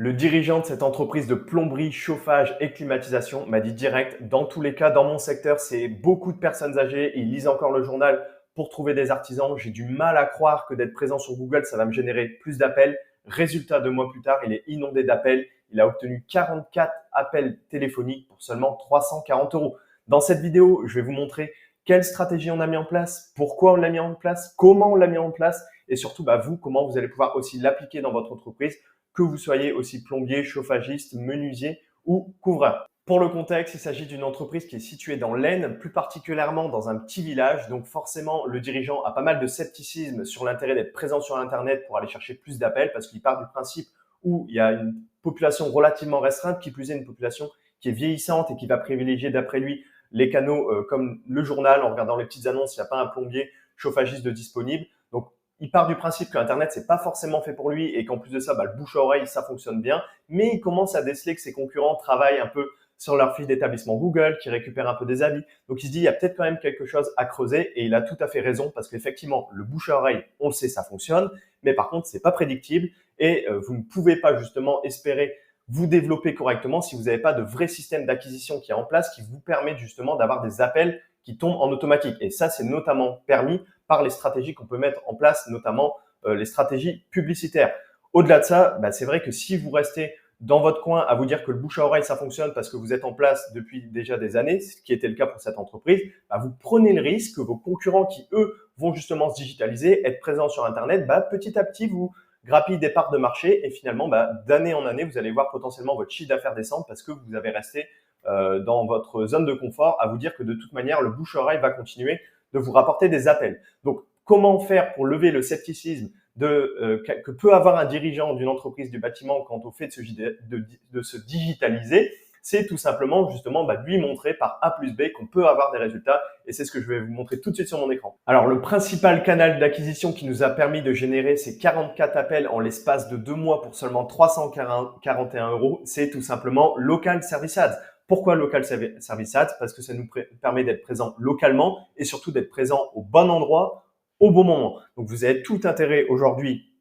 Le dirigeant de cette entreprise de plomberie, chauffage et climatisation m'a dit direct, dans tous les cas, dans mon secteur, c'est beaucoup de personnes âgées, ils lisent encore le journal pour trouver des artisans. J'ai du mal à croire que d'être présent sur Google, ça va me générer plus d'appels. Résultat, 2 mois plus tard, il est inondé d'appels. Il a obtenu 44 appels téléphoniques pour seulement 340 euros. Dans cette vidéo, je vais vous montrer quelle stratégie on a mis en place, pourquoi on l'a mis en place, comment on l'a mis en place et surtout, vous, comment vous allez pouvoir aussi l'appliquer dans votre entreprise, que vous soyez aussi plombier, chauffagiste, menuisier ou couvreur. Pour le contexte, il s'agit d'une entreprise qui est située dans l'Aisne, plus particulièrement dans un petit village. Donc forcément, le dirigeant a pas mal de scepticisme sur l'intérêt d'être présent sur Internet pour aller chercher plus d'appels parce qu'il part du principe où il y a une population relativement restreinte, qui plus est une population qui est vieillissante et qui va privilégier d'après lui les canaux comme le journal en regardant les petites annonces, il n'y a pas un plombier chauffagiste de disponible. Donc il part du principe que Internet, c'est pas forcément fait pour lui et qu'en plus de ça, le bouche à oreille, ça fonctionne bien. Mais il commence à déceler que ses concurrents travaillent un peu sur leur fiche d'établissement Google, qui récupèrent un peu des avis. Donc il se dit, il y a peut-être quand même quelque chose à creuser et il a tout à fait raison parce qu'effectivement, le bouche à oreille, on le sait, ça fonctionne. Mais par contre, c'est pas prédictible et vous ne pouvez pas justement espérer vous développer correctement si vous n'avez pas de vrai système d'acquisition qui est en place, qui vous permet justement d'avoir des appels qui tombent en automatique. Et ça, c'est notamment permis par les stratégies qu'on peut mettre en place, notamment les stratégies publicitaires. Au-delà de ça, c'est vrai que si vous restez dans votre coin à vous dire que le bouche à oreille, ça fonctionne parce que vous êtes en place depuis déjà des années, ce qui était le cas pour cette entreprise, vous prenez le risque que vos concurrents qui, eux, vont justement se digitaliser, être présents sur Internet, petit à petit, vous grappillez des parts de marché et finalement, d'année en année, vous allez voir potentiellement votre chiffre d'affaires descendre parce que vous avez resté dans votre zone de confort à vous dire que de toute manière, le bouche à oreille va continuer de vous rapporter des appels. Donc, comment faire pour lever le scepticisme que peut avoir un dirigeant d'une entreprise du bâtiment quant au fait de se digitaliser? C'est tout simplement justement lui montrer par A plus B qu'on peut avoir des résultats et c'est ce que je vais vous montrer tout de suite sur mon écran. Alors le principal canal d'acquisition qui nous a permis de générer ces 44 appels en l'espace de 2 mois pour seulement 341 euros, c'est tout simplement Local Service Ads. Pourquoi Local Service Ads? Parce que ça nous permet d'être présent localement et surtout d'être présent au bon endroit, au bon moment. Donc, vous avez tout intérêt aujourd'hui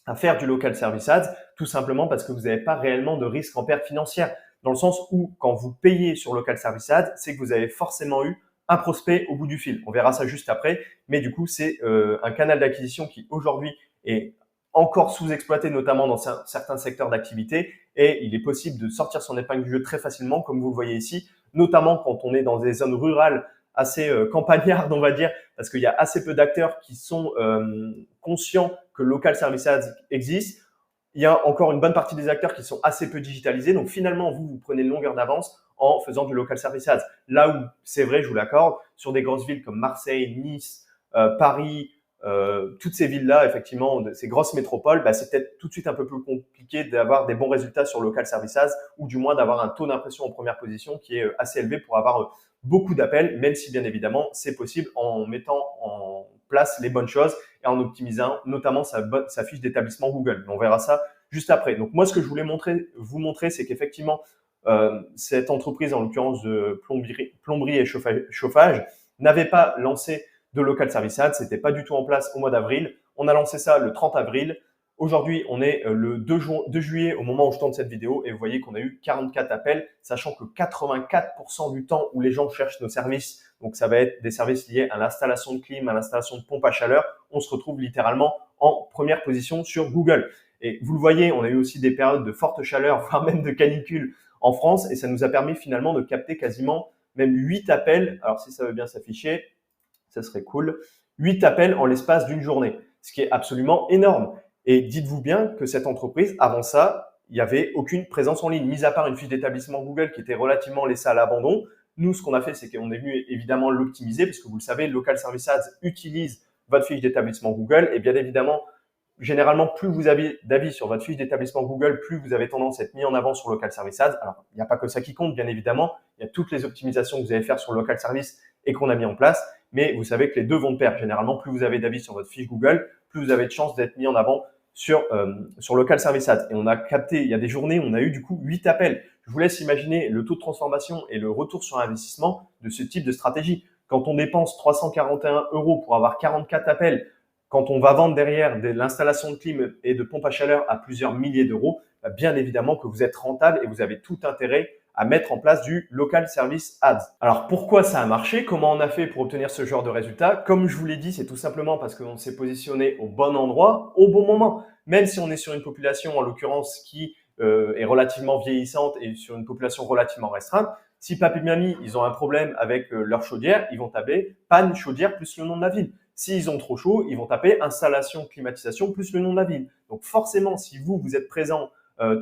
à faire du Local Service Ads, tout simplement parce que vous n'avez pas réellement de risque en perte financière. Dans le sens où, quand vous payez sur Local Service Ads, c'est que vous avez forcément eu un prospect au bout du fil. On verra ça juste après. Mais du coup, c'est un canal d'acquisition qui aujourd'hui est encore sous-exploité, notamment dans certains secteurs d'activité. Et il est possible de sortir son épingle du jeu très facilement, comme vous le voyez ici, notamment quand on est dans des zones rurales assez campagnardes, on va dire, parce qu'il y a assez peu d'acteurs qui sont conscients que Local Service Ads existe. Il y a encore une bonne partie des acteurs qui sont assez peu digitalisés. Donc finalement, vous prenez une longueur d'avance en faisant du Local Service Ads. Là où, c'est vrai, je vous l'accorde, sur des grosses villes comme Marseille, Nice, Paris, toutes ces villes-là, effectivement, ces grosses métropoles, c'est peut-être tout de suite un peu plus compliqué d'avoir des bons résultats sur Local Service Ads ou du moins d'avoir un taux d'impression en première position qui est assez élevé pour avoir beaucoup d'appels, même si bien évidemment c'est possible en mettant en place les bonnes choses et en optimisant notamment sa fiche d'établissement Google. On verra ça juste après. Donc moi, ce que je voulais vous montrer, c'est qu'effectivement, cette entreprise, en l'occurrence de plomberie et chauffage, n'avait pas lancé de Local Service Ads, c'était pas du tout en place au mois d'avril. On a lancé ça le 30 avril. Aujourd'hui, on est le 2 juillet au moment où je tourne cette vidéo et vous voyez qu'on a eu 44 appels, sachant que 84% du temps où les gens cherchent nos services, donc ça va être des services liés à l'installation de clim, à l'installation de pompe à chaleur, on se retrouve littéralement en première position sur Google. Et vous le voyez, on a eu aussi des périodes de forte chaleur, voire même de canicule en France et ça nous a permis finalement de capter quasiment même 8 appels. Alors si ça veut bien s'afficher, ça serait cool. 8 appels en l'espace d'une journée, ce qui est absolument énorme. Et dites-vous bien que cette entreprise, avant ça, il n'y avait aucune présence en ligne, mis à part une fiche d'établissement Google qui était relativement laissée à l'abandon. Nous, ce qu'on a fait, c'est qu'on est venu évidemment l'optimiser, parce que vous le savez, Local Service Ads utilise votre fiche d'établissement Google. Et bien évidemment, généralement, plus vous avez d'avis sur votre fiche d'établissement Google, plus vous avez tendance à être mis en avant sur Local Service Ads. Alors, il n'y a pas que ça qui compte, bien évidemment. Il y a toutes les optimisations que vous allez faire sur Local Service et qu'on a mis en place. Mais vous savez que les deux vont de pair. Généralement, plus vous avez d'avis sur votre fiche Google, plus vous avez de chances d'être mis en avant sur Local Service Ads. Et on a capté, il y a des journées où on a eu du coup 8 appels. Je vous laisse imaginer le taux de transformation et le retour sur investissement de ce type de stratégie. Quand on dépense 341 euros pour avoir 44 appels, quand on va vendre derrière de l'installation de clim et de pompe à chaleur à plusieurs milliers d'euros, bien évidemment que vous êtes rentable et vous avez tout intérêt à mettre en place du local service ads. Alors pourquoi ça a marché? Comment on a fait pour obtenir ce genre de résultat? Comme je vous l'ai dit, c'est tout simplement parce qu'on s'est positionné au bon endroit, au bon moment. Même si on est sur une population, en l'occurrence, qui est relativement vieillissante et sur une population relativement restreinte, si papy et mamie, ils ont un problème avec leur chaudière, ils vont taper panne chaudière plus le nom de la ville. S'ils ont trop chaud, ils vont taper installation climatisation plus le nom de la ville. Donc forcément, si vous êtes présent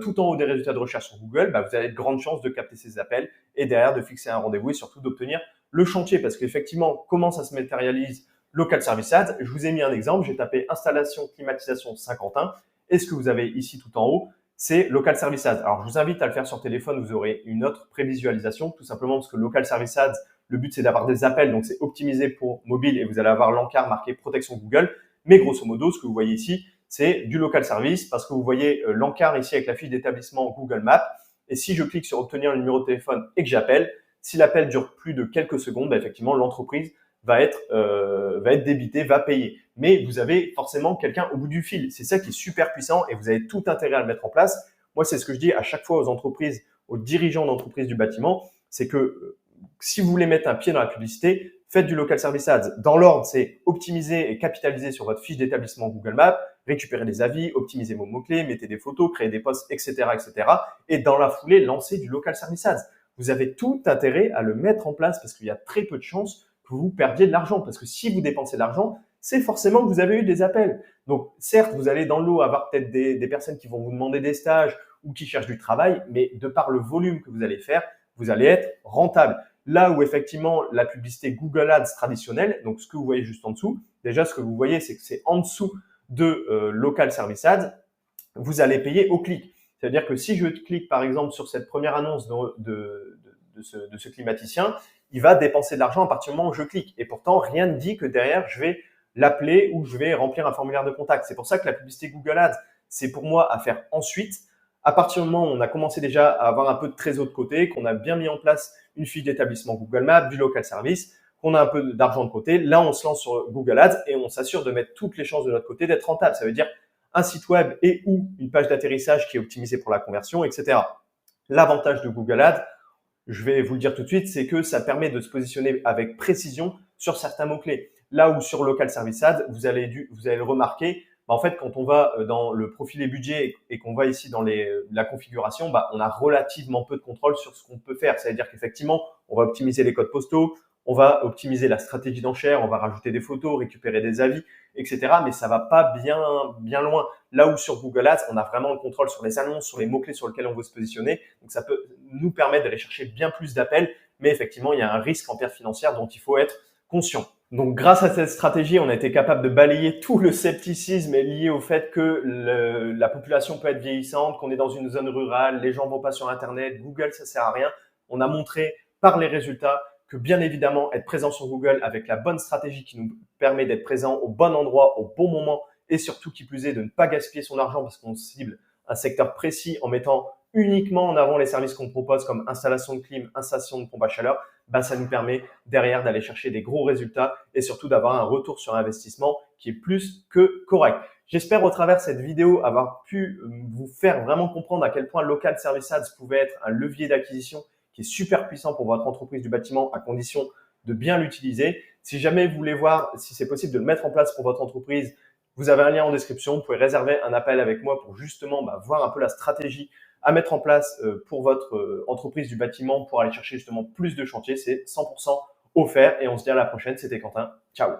tout en haut des résultats de recherche sur Google, bah, vous avez de grandes chances de capter ces appels et derrière de fixer un rendez-vous et surtout d'obtenir le chantier. Parce qu'effectivement, comment ça se matérialise Local Service Ads? Je vous ai mis un exemple, j'ai tapé installation climatisation Saint-Quentin et ce que vous avez ici tout en haut, c'est Local Service Ads. Alors, je vous invite à le faire sur téléphone, vous aurez une autre prévisualisation, tout simplement parce que Local Service Ads, le but, c'est d'avoir des appels, donc c'est optimisé pour mobile et vous allez avoir l'encart marqué protection Google. Mais grosso modo, ce que vous voyez ici, c'est du local service parce que vous voyez l'encart ici avec la fiche d'établissement Google Maps. Et si je clique sur obtenir le numéro de téléphone et que j'appelle, si l'appel dure plus de quelques secondes, bah, effectivement, l'entreprise va être débitée, va payer. Mais vous avez forcément quelqu'un au bout du fil. C'est ça qui est super puissant et vous avez tout intérêt à le mettre en place. Moi, c'est ce que je dis à chaque fois aux entreprises, aux dirigeants d'entreprises du bâtiment, c'est que si vous voulez mettre un pied dans la publicité, faites du local service ads. Dans l'ordre, c'est optimiser et capitaliser sur votre fiche d'établissement Google Maps, récupérer des avis, optimiser vos mots-clés, mettez des photos, créer des posts, etc., etc. Et dans la foulée, lancez du local service ads. Vous avez tout intérêt à le mettre en place parce qu'il y a très peu de chances que vous perdiez de l'argent. Parce que si vous dépensez de l'argent, c'est forcément que vous avez eu des appels. Donc, certes, vous allez dans l'eau avoir peut-être des personnes qui vont vous demander des stages ou qui cherchent du travail, mais de par le volume que vous allez faire, vous allez être rentable. Là où effectivement la publicité Google Ads traditionnelle, donc ce que vous voyez juste en dessous, déjà ce que vous voyez, c'est que c'est en dessous de Local Service Ads, vous allez payer au clic. C'est-à-dire que si je clique par exemple sur cette première annonce de ce climaticien, il va dépenser de l'argent à partir du moment où je clique. Et pourtant, rien ne dit que derrière, je vais l'appeler ou je vais remplir un formulaire de contact. C'est pour ça que la publicité Google Ads, c'est pour moi à faire ensuite. À partir du moment où on a commencé déjà à avoir un peu de trésor de côté, qu'on a bien mis en place une fiche d'établissement Google Maps, du local service, qu'on a un peu d'argent de côté, là on se lance sur Google Ads et on s'assure de mettre toutes les chances de notre côté d'être rentable. Ça veut dire un site web et ou une page d'atterrissage qui est optimisée pour la conversion, etc. L'avantage de Google Ads, je vais vous le dire tout de suite, c'est que ça permet de se positionner avec précision sur certains mots-clés. Là où sur Local Service Ads, vous allez le remarquer, en fait, quand on va dans le profil et budget et qu'on va ici dans la configuration, on a relativement peu de contrôle sur ce qu'on peut faire. C'est-à-dire qu'effectivement, on va optimiser les codes postaux, on va optimiser la stratégie d'enchère, on va rajouter des photos, récupérer des avis, etc. Mais ça va pas bien loin. Là où sur Google Ads, on a vraiment le contrôle sur les annonces, sur les mots-clés sur lesquels on veut se positionner. Donc, ça peut nous permettre d'aller chercher bien plus d'appels. Mais effectivement, il y a un risque en perte financière dont il faut être conscient. Donc, grâce à cette stratégie, on a été capable de balayer tout le scepticisme lié au fait que la population peut être vieillissante, qu'on est dans une zone rurale, les gens vont pas sur Internet, Google, ça sert à rien. On a montré par les résultats que bien évidemment, être présent sur Google avec la bonne stratégie qui nous permet d'être présent au bon endroit, au bon moment et surtout qui plus est de ne pas gaspiller son argent parce qu'on cible un secteur précis en mettant uniquement en avant les services qu'on propose comme installation de clim, installation de pompe à chaleur, ça nous permet derrière d'aller chercher des gros résultats et surtout d'avoir un retour sur investissement qui est plus que correct. J'espère au travers de cette vidéo avoir pu vous faire vraiment comprendre à quel point Local Service Ads pouvait être un levier d'acquisition qui est super puissant pour votre entreprise du bâtiment à condition de bien l'utiliser. Si jamais vous voulez voir si c'est possible de le mettre en place pour votre entreprise, vous avez un lien en description. Vous pouvez réserver un appel avec moi pour justement voir un peu la stratégie à mettre en place pour votre entreprise du bâtiment pour aller chercher justement plus de chantiers. C'est 100% offert et on se dit à la prochaine. C'était Quentin. Ciao.